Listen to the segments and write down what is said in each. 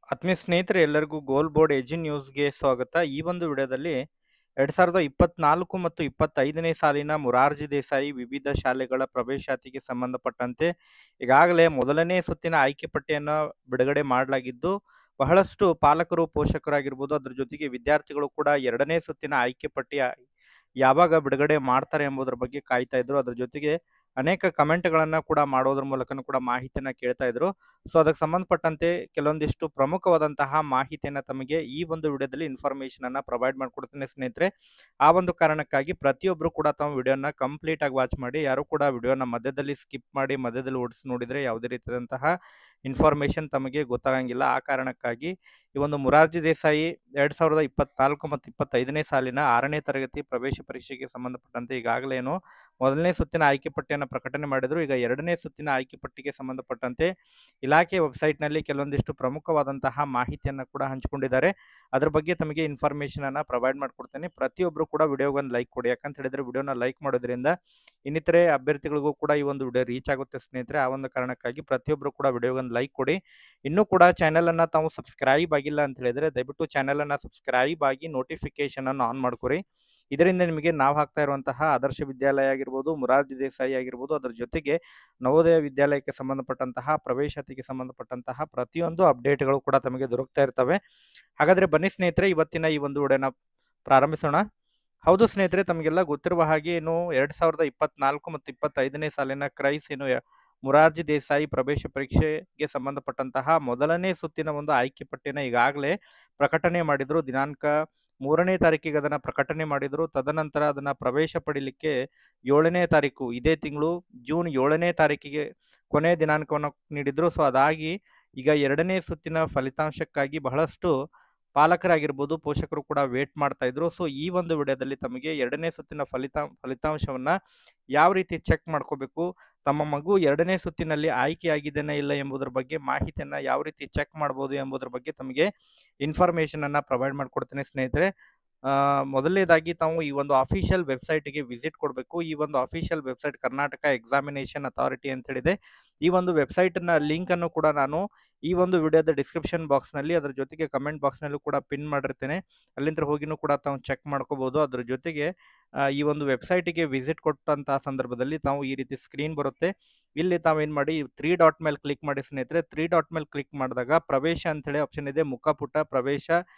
ಆತ್ಮೀಯ ಸ್ನೇಹಿತರೆ ಎಲ್ಲರಿಗೂ ಗೋಲ್ ಬೋರ್ಡ್ ಎಜು ನ್ಯೂಸ್ಗೆ ಸ್ವಾಗತ. ಈ ಒಂದು ವಿಡಿಯೋದಲ್ಲಿ 2024 ಮತ್ತು 25ನೇ ಸಾಲಿನ ಮೊರಾರ್ಜಿ ದೇಸಾಯಿ ವಿವಿಧ ಶಾಲೆಗಳ ಪ್ರವೇಶಾತಿಗೆ ಸಂಬಂಧಪಟ್ಟಂತೆ ಈಗಾಗಲೇ ಮೊದಲನೇ ಸುತ್ತಿನ ಆಯ್ಕೆ ಪಟ್ಟಿಯನ್ನು ಬಿಡುಗಡೆ ಮಾಡಲಾಗಿದ್ದು, ಬಹಳಷ್ಟು ಪಾಲಕರು, ಪೋಷಕರಾಗಿರ್ಬೋದು, ಅದ್ರ ಜೊತೆಗೆ ವಿದ್ಯಾರ್ಥಿಗಳು ಕೂಡ ಎರಡನೇ ಸುತ್ತಿನ ಆಯ್ಕೆ ಪಟ್ಟಿ ಯಾವಾಗ ಬಿಡುಗಡೆ ಮಾಡ್ತಾರೆ ಎಂಬುದರ ಬಗ್ಗೆ ಕಾಯ್ತಾ ಇದ್ರು. ಅದ್ರ ಜೊತೆಗೆ ಅನೇಕ ಕಮೆಂಟ್‌ಗಳನ್ನ ಕೂಡ ಮಾಡೋದ್ರ ಮೂಲಕನೂ ಕೂಡ ಮಾಹಿತಿಯನ್ನ ಕೇಳ್ತಾ ಇದ್ರು. ಸೊ, ಅದಕ್ಕೆ ಸಂಬಂಧಪಟ್ಟಂತೆ ಕೆಲವೊಂದಿಷ್ಟು ಪ್ರಮುಖವಾದಂತಹ ಮಾಹಿತಿಯನ್ನ ತಮಗೆ ಈ ಒಂದು ವಿಡಿಯೋದಲ್ಲಿ ಇನ್ಫಾರ್ಮೇಷನ್ ಅನ್ನ ಪ್ರೊವೈಡ್ ಮಾಡ್ಕೊಡ್ತೀನಿ ಸ್ನೇಹಿತರೆ. ಆ ಒಂದು ಕಾರಣಕ್ಕಾಗಿ ಪ್ರತಿಯೊಬ್ಬರು ಕೂಡ ತಾವು ವಿಡಿಯೋನ ಕಂಪ್ಲೀಟ್ ಆಗಿ ವಾಚ್ ಮಾಡಿ. ಯಾರು ಕೂಡ ವಿಡಿಯೋನ ಮಧ್ಯದಲ್ಲಿ ಸ್ಕಿಪ್ ಮಾಡಿ ಮಧ್ಯದಲ್ಲಿ ಓಡಿಸಿ ನೋಡಿದ್ರೆ ಯಾವುದೇ ರೀತಿಯಾದಂತಹ ಇನ್ಫಾರ್ಮೇಷನ್ ತಮಗೆ ಗೊತ್ತಾಗಂಗಿಲ್ಲ. ಆ ಕಾರಣಕ್ಕಾಗಿ ಈ ಒಂದು ಮೊರಾರ್ಜಿ ದೇಸಾಯಿ 2024 ಮತ್ತು 25ನೇ ಸಾಲಿನ 6ನೇ ತರಗತಿ ಪ್ರವೇಶ ಪರೀಕ್ಷೆಗೆ ಸಂಬಂಧಪಟ್ಟಂತೆ ಈಗಾಗಲೇ ಮೊದಲನೇ ಸುತ್ತಿನ ಆಯ್ಕೆ ಪಟ್ಟಿಯನ್ನು ಪ್ರಕಟಣೆ ಮಾಡಿದ್ರು. ಈಗ ಎರಡನೇ ಸುತ್ತಿನ ಆಯ್ಕೆ ಪಟ್ಟಿಗೆ ಸಂಬಂಧಪಟ್ಟಂತೆ ಇಲಾಖೆ ವೆಬ್ಸೈಟ್‌ನಲ್ಲಿ ಕೆಲವೊಂದಿಷ್ಟು ಪ್ರಮುಖವಾದಂತಹ ಮಾಹಿತಿಯನ್ನ ಕೂಡ ಹಂಚಿಕೊಂಡಿದ್ದಾರೆ. ಅದ್ರ ಬಗ್ಗೆ ತಮಗೆ ಇನ್ಫಾರ್ಮೇಷನ್ ಅನ್ನ ಪ್ರೊವೈಡ್ ಮಾಡ್ಕೊಡ್ತೇನೆ. ಪ್ರತಿಯೊಬ್ಬರು ಕೂಡ ವಿಡಿಯೋಗೆ ಒಂದು ಲೈಕ್ ಕೊಡಿ. ಯಾಕಂತ ಹೇಳಿದ್ರೆ ವಿಡಿಯೋನ ಲೈಕ್ ಮಾಡೋದ್ರಿಂದ ಇನ್ನಿತರೆ ಅಭ್ಯರ್ಥಿಗಳಿಗೂ ಕೂಡ ಈ ಒಂದು ವಿಡಿಯೋ ರೀಚ್ ಆಗುತ್ತೆ ಸ್ನೇಹಿತರೆ. ಆ ಒಂದು ಕಾರಣಕ್ಕಾಗಿ ಪ್ರತಿಯೊಬ್ಬರು ಕೂಡ ವಿಡಿಯೋಗೆ ಒಂದು ಲೈಕ್ ಕೊಡಿ. ಇನ್ನೂ ಕೂಡ ಚಾನೆಲ್ ಅನ್ನ ತಾವು ಸಬ್ಸ್ಕ್ರೈಬ್ ಆಗಿಲ್ಲ ಅಂತ ಹೇಳಿದ್ರೆ ದಯವಿಟ್ಟು ಚಾನೆಲ್ ಅನ್ನ ಸಬ್ಸ್ಕ್ರೈಬ್ ಆಗಿ ನೋಟಿಫಿಕೇಶನ್ ಅನ್ನು ಆನ್ ಮಾಡ್ಕೊರಿ. ಇದರಿಂದ ನಿಮಗೆ ನಾವು ಹಾಕ್ತಾ ಇರುವಂತಹ ಆದರ್ಶ ವಿದ್ಯಾಲಯ ಆಗಿರ್ಬೋದು, ಮೊರಾರ್ಜಿ ದೇಸಾಯಿ ಆಗಿರ್ಬೋದು, ಅದರ ಜೊತೆಗೆ ನವೋದಯ ವಿದ್ಯಾಲಯಕ್ಕೆ ಸಂಬಂಧಪಟ್ಟಂತಹ ಪ್ರವೇಶಾತಿಗೆ ಸಂಬಂಧಪಟ್ಟಂತಹ ಪ್ರತಿಯೊಂದು ಅಪ್ಡೇಟ್‌ಗಳು ಕೂಡ ತಮಗೆ ದೊರಕ್ತಾ ಇರ್ತವೆ. ಹಾಗಾದ್ರೆ ಬನ್ನಿ ಸ್ನೇಹಿತರೆ, ಇವತ್ತಿನ ಈ ಒಂದು ವಿಡಿಯೋನ ಪ್ರಾರಂಭಿಸೋಣ. ಹೌದು ಸ್ನೇಹಿತರೆ, ತಮಗೆಲ್ಲ ಗೊತ್ತಿರುವ ಹಾಗೆ 2024 ಮತ್ತು 25ನೇ ಸಾಲಿನ ಕ್ರೈಸ್ ಮೊರಾರ್ಜಿ ದೇಸಾಯಿ ಪ್ರವೇಶ ಪರೀಕ್ಷೆಗೆ ಸಂಬಂಧಪಟ್ಟಂತಹ ಮೊದಲನೇ ಸುತ್ತಿನ ಒಂದು ಆಯ್ಕೆ ಪಟ್ಟಿನ ಈಗಾಗಲೇ ಪ್ರಕಟಣೆ ಮಾಡಿದ್ರು. ದಿನಾಂಕ 3ನೇ ತಾರೀಕಿಗೆ ಅದನ್ನ ಪ್ರಕಟಣೆ ಮಾಡಿದ್ರು. ತದನಂತರ ಅದನ್ನ ಪ್ರವೇಶ ಪಡಿಲಿಕ್ಕೆ 7ನೇ ತಾರೀಕು ಇದೇ ತಿಂಗಳು ಜೂನ್ 7ನೇ ತಾರೀಕಿಗೆ ಕೊನೆಯ ದಿನಾಂಕವನ್ನು ನೀಡಿದ್ರು. ಸೊ, ಅದಾಗಿ ಈಗ ಎರಡನೇ ಸುತ್ತಿನ ಫಲಿತಾಂಶಕ್ಕಾಗಿ ಬಹಳಷ್ಟು ಪಾಲಕರಾಗಿರ್ಬೋದು, ಪೋಷಕರು ಕೂಡ ವೇಟ್ ಮಾಡ್ತಾ ಇದ್ರು. ಸೊ, ಈ ಒಂದು ವಿಡಿಯೋದಲ್ಲಿ ತಮಗೆ ಎರಡನೇ ಸುತ್ತಿನ ಫಲಿತಾಂಶವನ್ನ ಯಾವ ರೀತಿ ಚೆಕ್ ಮಾಡ್ಕೋಬೇಕು, ತಮ್ಮ ಮಗು ಎರಡನೇ ಸುತ್ತಿನಲ್ಲಿ ಆಯ್ಕೆಯಾಗಿದೆನಾ ಇಲ್ಲ ಎಂಬುದರ ಬಗ್ಗೆ ಮಾಹಿತಿಯನ್ನ ಯಾವ ರೀತಿ ಚೆಕ್ ಮಾಡ್ಬೋದು ಎಂಬುದರ ಬಗ್ಗೆ ತಮಗೆ ಇನ್ಫಾರ್ಮೇಷನ್ ಅನ್ನ ಪ್ರೊವೈಡ್ ಮಾಡ್ಕೊಡ್ತೇನೆ ಸ್ನೇಹಿತರೆ. ಮೊದಲನೇದಾಗಿ ತಾವು ಈ ಒಂದು ಅಫಿಷಿಯಲ್ ವೆಬ್ಸೈಟ್‌ಗೆ ವಿಸಿಟ್ ಕೊಡಬೇಕು. ಈ ಒಂದು official website Karnataka examination authority ಅಂತ ಹೇಳಿದೆ. ಈ ಒಂದು ವೆಬ್ಸೈಟ್‌ನ ಲಿಂಕ್ ಅನ್ನು ಕೂಡ ನಾನು ಈ ಒಂದು ವಿಡಿಯೋದ ಡಿಸ್ಕ್ರಿಪ್ಷನ್ ಬಾಕ್ಸ್‌ನಲ್ಲಿ, ಅದರ ಜೊತೆಗೆ ಕಮೆಂಟ್ ಬಾಕ್ಸ್‌ನಲ್ಲೂ ಕೂಡ ಪಿನ್ ಮಾಡಿರ್ತೇನೆ. ಅಲ್ಲಿಂದ ಹೋಗಿನೂ ಕೂಡ ತಾವು ಚೆಕ್ ಮಾಡ್ಕೋಬಹುದು. ಅದ್ರ ಜೊತೆಗೆ ಈ ಒಂದು ವೆಬ್ಸೈಟಿಗೆ ವಿಸಿಟ್ ಕೊಟ್ಟಂತಹ ಸಂದರ್ಭದಲ್ಲಿ ತಾವು ಈ ರೀತಿ ಸ್ಕ್ರೀನ್ ಬರುತ್ತೆ. ಇಲ್ಲಿ ತಾವೇನು ಮಾಡಿ 3 ಡಾಟ್ ಮೇಲೆ ಕ್ಲಿಕ್ ಮಾಡಿ ಸ್ನೇಹಿತರೆ. 3 ಡಾಟ್ ಮೇಲೆ ಕ್ಲಿಕ್ ಮಾಡಿದಾಗ ಪ್ರವೇಶ ಅಂತೇಳಿ ಆಪ್ಷನ್ ಇದೆ. ಮುಖಪುಟ ಪ್ರವೇಶ,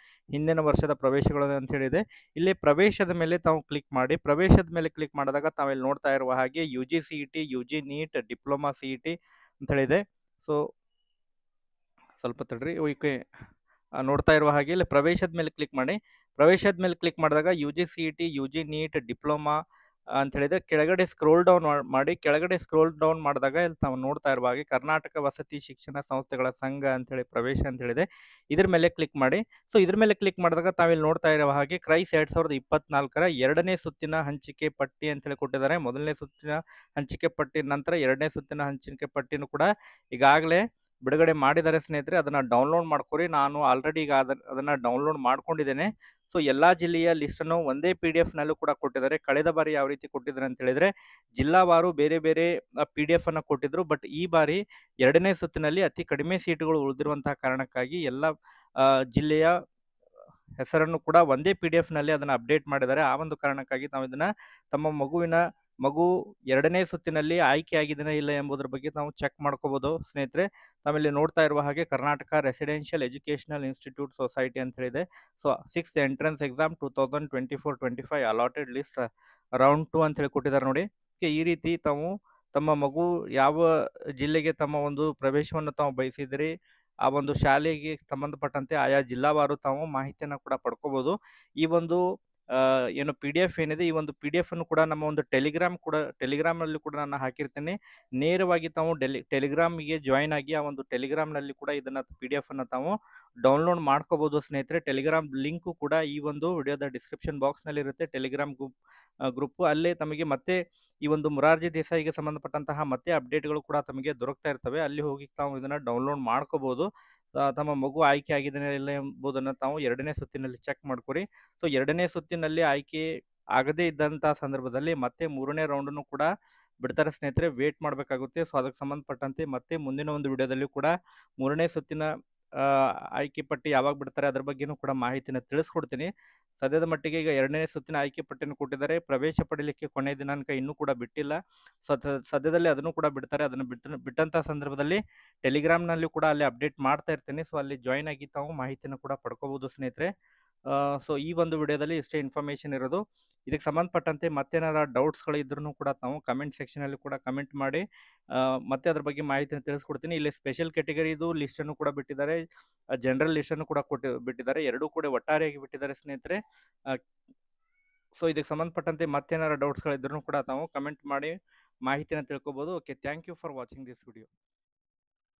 ಹಿಂದಿನ ವರ್ಷದ ಪ್ರವೇಶಗಳು ಅಂತ ಹೇಳಿದೆ. ಇಲ್ಲಿ ಪ್ರವೇಶದ ಮೇಲೆ ತಾವು ಕ್ಲಿಕ್ ಮಾಡಿ. ಪ್ರವೇಶದ ಮೇಲೆ ಕ್ಲಿಕ್ ಮಾಡಿದಾಗ ತಾವಿಲ್ಲಿ ನೋಡ್ತಾ ಇರುವ ಹಾಗೆ UG CET, UG NEET, diploma CET ಅಂತ ಹೇಳಿದೆ. ಸೊ, ಸ್ವಲ್ಪ ತಡ್ರಿ. ಓಕೆ, ನೋಡ್ತಾ ಇರುವ ಹಾಗೆ ಇಲ್ಲಿ ಪ್ರವೇಶದ ಮೇಲೆ ಕ್ಲಿಕ್ ಮಾಡಿ. ಪ್ರವೇಶದ ಮೇಲೆ ಕ್ಲಿಕ್ ಮಾಡಿದಾಗ UG CET, UG NEET, diploma ಅಂತ ಹೇಳಿದ್ರೆ ಕೆಳಗಡೆ ಸ್ಕ್ರೋಲ್ ಡೌನ್ ಮಾಡಿ. ಕೆಳಗಡೆ ಸ್ಕ್ರೋಲ್ ಡೌನ್ ಮಾಡಿದಾಗ ಇಲ್ಲಿ ತಾವು ನೋಡ್ತಾ ಇರುವ ಹಾಗೆ ಕರ್ನಾಟಕ ವಸತಿ ಶಿಕ್ಷಣ ಸಂಸ್ಥೆಗಳ ಸಂಘ ಅಂತೇಳಿ ಪ್ರವೇಶ ಅಂತ ಹೇಳಿದೆ. ಇದ್ರ ಮೇಲೆ ಕ್ಲಿಕ್ ಮಾಡಿ. ಸೊ, ಇದ್ರ ಮೇಲೆ ಕ್ಲಿಕ್ ಮಾಡಿದಾಗ ತಾವಿಲ್ಲಿ ನೋಡ್ತಾ ಇರುವ ಹಾಗೆ ಕ್ರೈಸ್ 2024ರ ಎರಡನೇ ಸುತ್ತಿನ ಹಂಚಿಕೆ ಪಟ್ಟಿ ಅಂತೇಳಿ ಕೊಟ್ಟಿದ್ದಾರೆ. ಮೊದಲನೇ ಸುತ್ತಿನ ಹಂಚಿಕೆ ಪಟ್ಟಿ ನಂತರ ಎರಡನೇ ಸುತ್ತಿನ ಹಂಚಿಕೆ ಪಟ್ಟಿನೂ ಕೂಡ ಈಗಾಗಲೇ ಬಿಡುಗಡೆ ಮಾಡಿದ್ದಾರೆ ಸ್ನೇಹಿತರೆ. ಅದನ್ನ ಡೌನ್ಲೋಡ್ ಮಾಡ್ಕೊರಿ. ನಾನು ಆಲ್ರೆಡಿ ಈಗ ಅದನ್ನ ಡೌನ್ಲೋಡ್ ಮಾಡ್ಕೊಂಡಿದ್ದೇನೆ. ಸೊ, ಎಲ್ಲಾ ಜಿಲ್ಲೆಯ ಲಿಸ್ಟನ್ನು ಒಂದೇ PDF-ನಲ್ಲೂ ಕೂಡ ಕೊಟ್ಟಿದ್ದಾರೆ. ಕಳೆದ ಬಾರಿ ಯಾವ ರೀತಿ ಕೊಟ್ಟಿದ್ದಾರೆ ಅಂತ ಹೇಳಿದ್ರೆ ಜಿಲ್ಲಾವಾರು ಬೇರೆ ಬೇರೆ PDF ಅನ್ನ ಕೊಟ್ಟಿದ್ರು. ಬಟ್ ಈ ಬಾರಿ ಎರಡನೇ ಸುತ್ತಿನಲ್ಲಿ ಅತಿ ಕಡಿಮೆ ಸೀಟುಗಳು ಉಳಿದಿರುವಂತಹ ಕಾರಣಕ್ಕಾಗಿ ಎಲ್ಲ ಜಿಲ್ಲೆಯ ಹೆಸರನ್ನು ಕೂಡ ಒಂದೇ PDF-ನಲ್ಲಿ ಅದನ್ನ ಅಪ್ಡೇಟ್ ಮಾಡಿದ್ದಾರೆ. ಆ ಒಂದು ಕಾರಣಕ್ಕಾಗಿ ನಾವು ಇದನ್ನ ತಮ್ಮ ಮಗು ಎರಡನೇ ಸುತ್ತಿನಲ್ಲಿ ಆಯ್ಕೆಯಾಗಿದೆಯಾ ಇಲ್ಲ ಎಂಬುದರ ಬಗ್ಗೆ ನಾವು ಚೆಕ್ ಮಾಡ್ಕೋಬಹುದು ಸ್ನೇಹಿತರೆ. ತಾವಿಲ್ಲಿ ನೋಡ್ತಾ ಇರುವ ಹಾಗೆ Karnataka residential educational institute society ಅಂತ ಹೇಳಿದೆ. So, 6th entrance exam 2024-25 allotted list round 2 ಅಂತ ಹೇಳಿ ಕೊಟ್ಟಿದ್ದಾರೆ ನೋಡಿ. ಈ ರೀತಿ ತಾವು ತಮ್ಮ ಮಗು ಯಾವ ಜಿಲ್ಲೆಗೆ ತಮ್ಮ ಒಂದು ಪ್ರವೇಶವನ್ನು ತಾವು ಬಯಸಿದಿರಿ, ಆ ಒಂದು ಶಾಲೆಗೆ ಸಂಬಂಧಪಟ್ಟಂತೆ ಆಯಾ ಜಿಲ್ಲಾವಾರು ತಾವು ಮಾಹಿತಿಯನ್ನು ಕೂಡ ಪಡ್ಕೋಬಹುದು. ಈ ಒಂದು ಏನು PDF ಏನಿದೆ, ಈ ಒಂದು PDF ಅನ್ನು ಕೂಡ ನಮ್ಮ ಒಂದು ಟೆಲಿಗ್ರಾಮ್‌ನಲ್ಲಿ ಕೂಡ ನಾನು ಹಾಕಿರ್ತೇನೆ. ನೇರವಾಗಿ ತಾವು ಟೆಲಿಗ್ರಾಮ್‌ಗೆ ಜಾಯಿನ್ ಆಗಿ ಆ ಒಂದು ಟೆಲಿಗ್ರಾಮ್‌ನಲ್ಲಿ ಕೂಡ ಇದನ್ನ PDF ಅನ್ನ ತಾವು ಡೌನ್ಲೋಡ್ ಮಾಡ್ಕೋಬಹುದು ಸ್ನೇಹಿತರೆ. ಟೆಲಿಗ್ರಾಮ್ ಲಿಂಕು ಕೂಡ ಈ ಒಂದು ವಿಡಿಯೋದ ಡಿಸ್ಕ್ರಿಪ್ಷನ್ ಬಾಕ್ಸ್‌ನಲ್ಲಿ ಇರುತ್ತೆ. ಟೆಲಿಗ್ರಾಮ್ ಗ್ರೂಪ್ ಅಲ್ಲೇ ತಮಗೆ ಮತ್ತೆ ಈ ಒಂದು ಮೊರಾರ್ಜಿ ದೇಸಾಯಿಗೆ ಸಂಬಂಧಪಟ್ಟಂತಹ ಮತ್ತೆ ಅಪ್ಡೇಟ್‌ಗಳು ಕೂಡ ತಮಗೆ ದೊರಕ್ತಾ ಇರ್ತವೆ. ಅಲ್ಲಿ ಹೋಗಿ ತಾವು ಇದನ್ನ ಡೌನ್ಲೋಡ್ ಮಾಡ್ಕೋಬಹುದು. ತಮ್ಮ ಮಗು ಆಯ್ಕೆ ಆಗಿದೆಯಾ ಇಲ್ಲ ಎಂಬುದನ್ನು ತಾವು ಎರಡನೇ ಸುತ್ತಿನಲ್ಲಿ ಚೆಕ್ ಮಾಡ್ಕೊರಿ. ಸೊ, ಎರಡನೇ ಸುತ್ತಿನಲ್ಲಿ ಆಯ್ಕೆ ಆಗದೇ ಇದ್ದಂತಹ ಸಂದರ್ಭದಲ್ಲಿ ಮತ್ತೆ 3ನೇ ರೌಂಡನ್ನು ಕೂಡ ಬಿಡ್ತಾರೆ ಸ್ನೇಹಿತರೆ. ವೇಟ್ ಮಾಡಬೇಕಾಗುತ್ತೆ. ಸೊ, ಅದಕ್ಕೆ ಸಂಬಂಧಪಟ್ಟಂತೆ ಮತ್ತೆ ಮುಂದಿನ ಒಂದು ವಿಡಿಯೋದಲ್ಲಿ ಕೂಡ 3ನೇ ಸುತ್ತಿನ ಆ, ಆಯ್ಕೆ ಪಟ್ಟಿ ಯಾವಾಗ ಬಿಡ್ತಾರೆ ಅದ್ರ ಬಗ್ಗೆನೂ ಕೂಡ ಮಾಹಿತಿನ ತಿಳಿಸ್ಕೊಡ್ತೀನಿ. ಸದ್ಯದ ಮಟ್ಟಿಗೆ ಈಗ 2ನೇ ಸುತ್ತಿನ ಆಯ್ಕೆ ಪಟ್ಟಿಯನ್ನು ಕೊಟ್ಟಿದ್ದಾರೆ. ಪ್ರವೇಶ ಪಡೀಲಿಕ್ಕೆ ಕೊನೆಯ ದಿನಾಂಕ ಇನ್ನೂ ಕೂಡ ಬಿಟ್ಟಿಲ್ಲ. ಸದ್ಯದಲ್ಲೇ ಅದನ್ನು ಕೂಡ ಬಿಡ್ತಾರೆ. ಅದನ್ನು ಬಿಟ್ಟಂತ ಸಂದರ್ಭದಲ್ಲಿ ಟೆಲಿಗ್ರಾಮ್‌ನಲ್ಲೂ ಕೂಡ ಅಲ್ಲಿ ಅಪ್ಡೇಟ್ ಮಾಡ್ತಾ ಇರ್ತೀನಿ. ಸೊ ಅಲ್ಲಿ ಜಾಯಿನ್ ಆಗಿ ತಾವು ಮಾಹಿತಿಯನ್ನು ಕೂಡ ಪಡ್ಕೋಬಹುದು ಸ್ನೇಹಿತರೆ. ಸೊ ಈ ಒಂದು ವಿಡಿಯೋದಲ್ಲಿ ಇಷ್ಟೇ ಇನ್ಫಾರ್ಮೇಷನ್ ಇರೋದು. ಇದಕ್ಕೆ ಸಂಬಂಧಪಟ್ಟಂತೆ ಮತ್ತೇನಾರ ಡೌಟ್ಸ್‌ಗಳು ಇದ್ರೂ ಕೂಡ ತಾವು ಕಮೆಂಟ್ ಸೆಕ್ಷನಲ್ಲಿ ಕೂಡ ಕಮೆಂಟ್ ಮಾಡಿ ಮತ್ತೆ ಅದ್ರ ಬಗ್ಗೆ ಮಾಹಿತಿನ ತಿಳಿಸ್ಕೊಡ್ತೀನಿ. ಇಲ್ಲಿ ಸ್ಪೆಷಲ್ ಕ್ಯಾಟಗರಿದು ಲಿಸ್ಟನ್ನು ಕೂಡ ಬಿಟ್ಟಿದ್ದಾರೆ. ಜನರಲ್ ಲಿಸ್ಟನ್ನು ಕೂಡ ಬಿಟ್ಟಿದ್ದಾರೆ. ಎರಡೂ ಕೂಡ ಒಟ್ಟಾರೆಯಾಗಿ ಬಿಟ್ಟಿದ್ದಾರೆ ಸ್ನೇಹಿತರೆ. ಸೊ ಇದಕ್ಕೆ ಸಂಬಂಧಪಟ್ಟಂತೆ ಮತ್ತೇನಾರ ಡೌಟ್ಸ್‌ಗಳಿದ್ರೂ ಕೂಡ ತಾವು ಕಮೆಂಟ್ ಮಾಡಿ ಮಾಹಿತಿನ ತಿಳ್ಕೊಬೋದು. Okay, thank you for watching this video.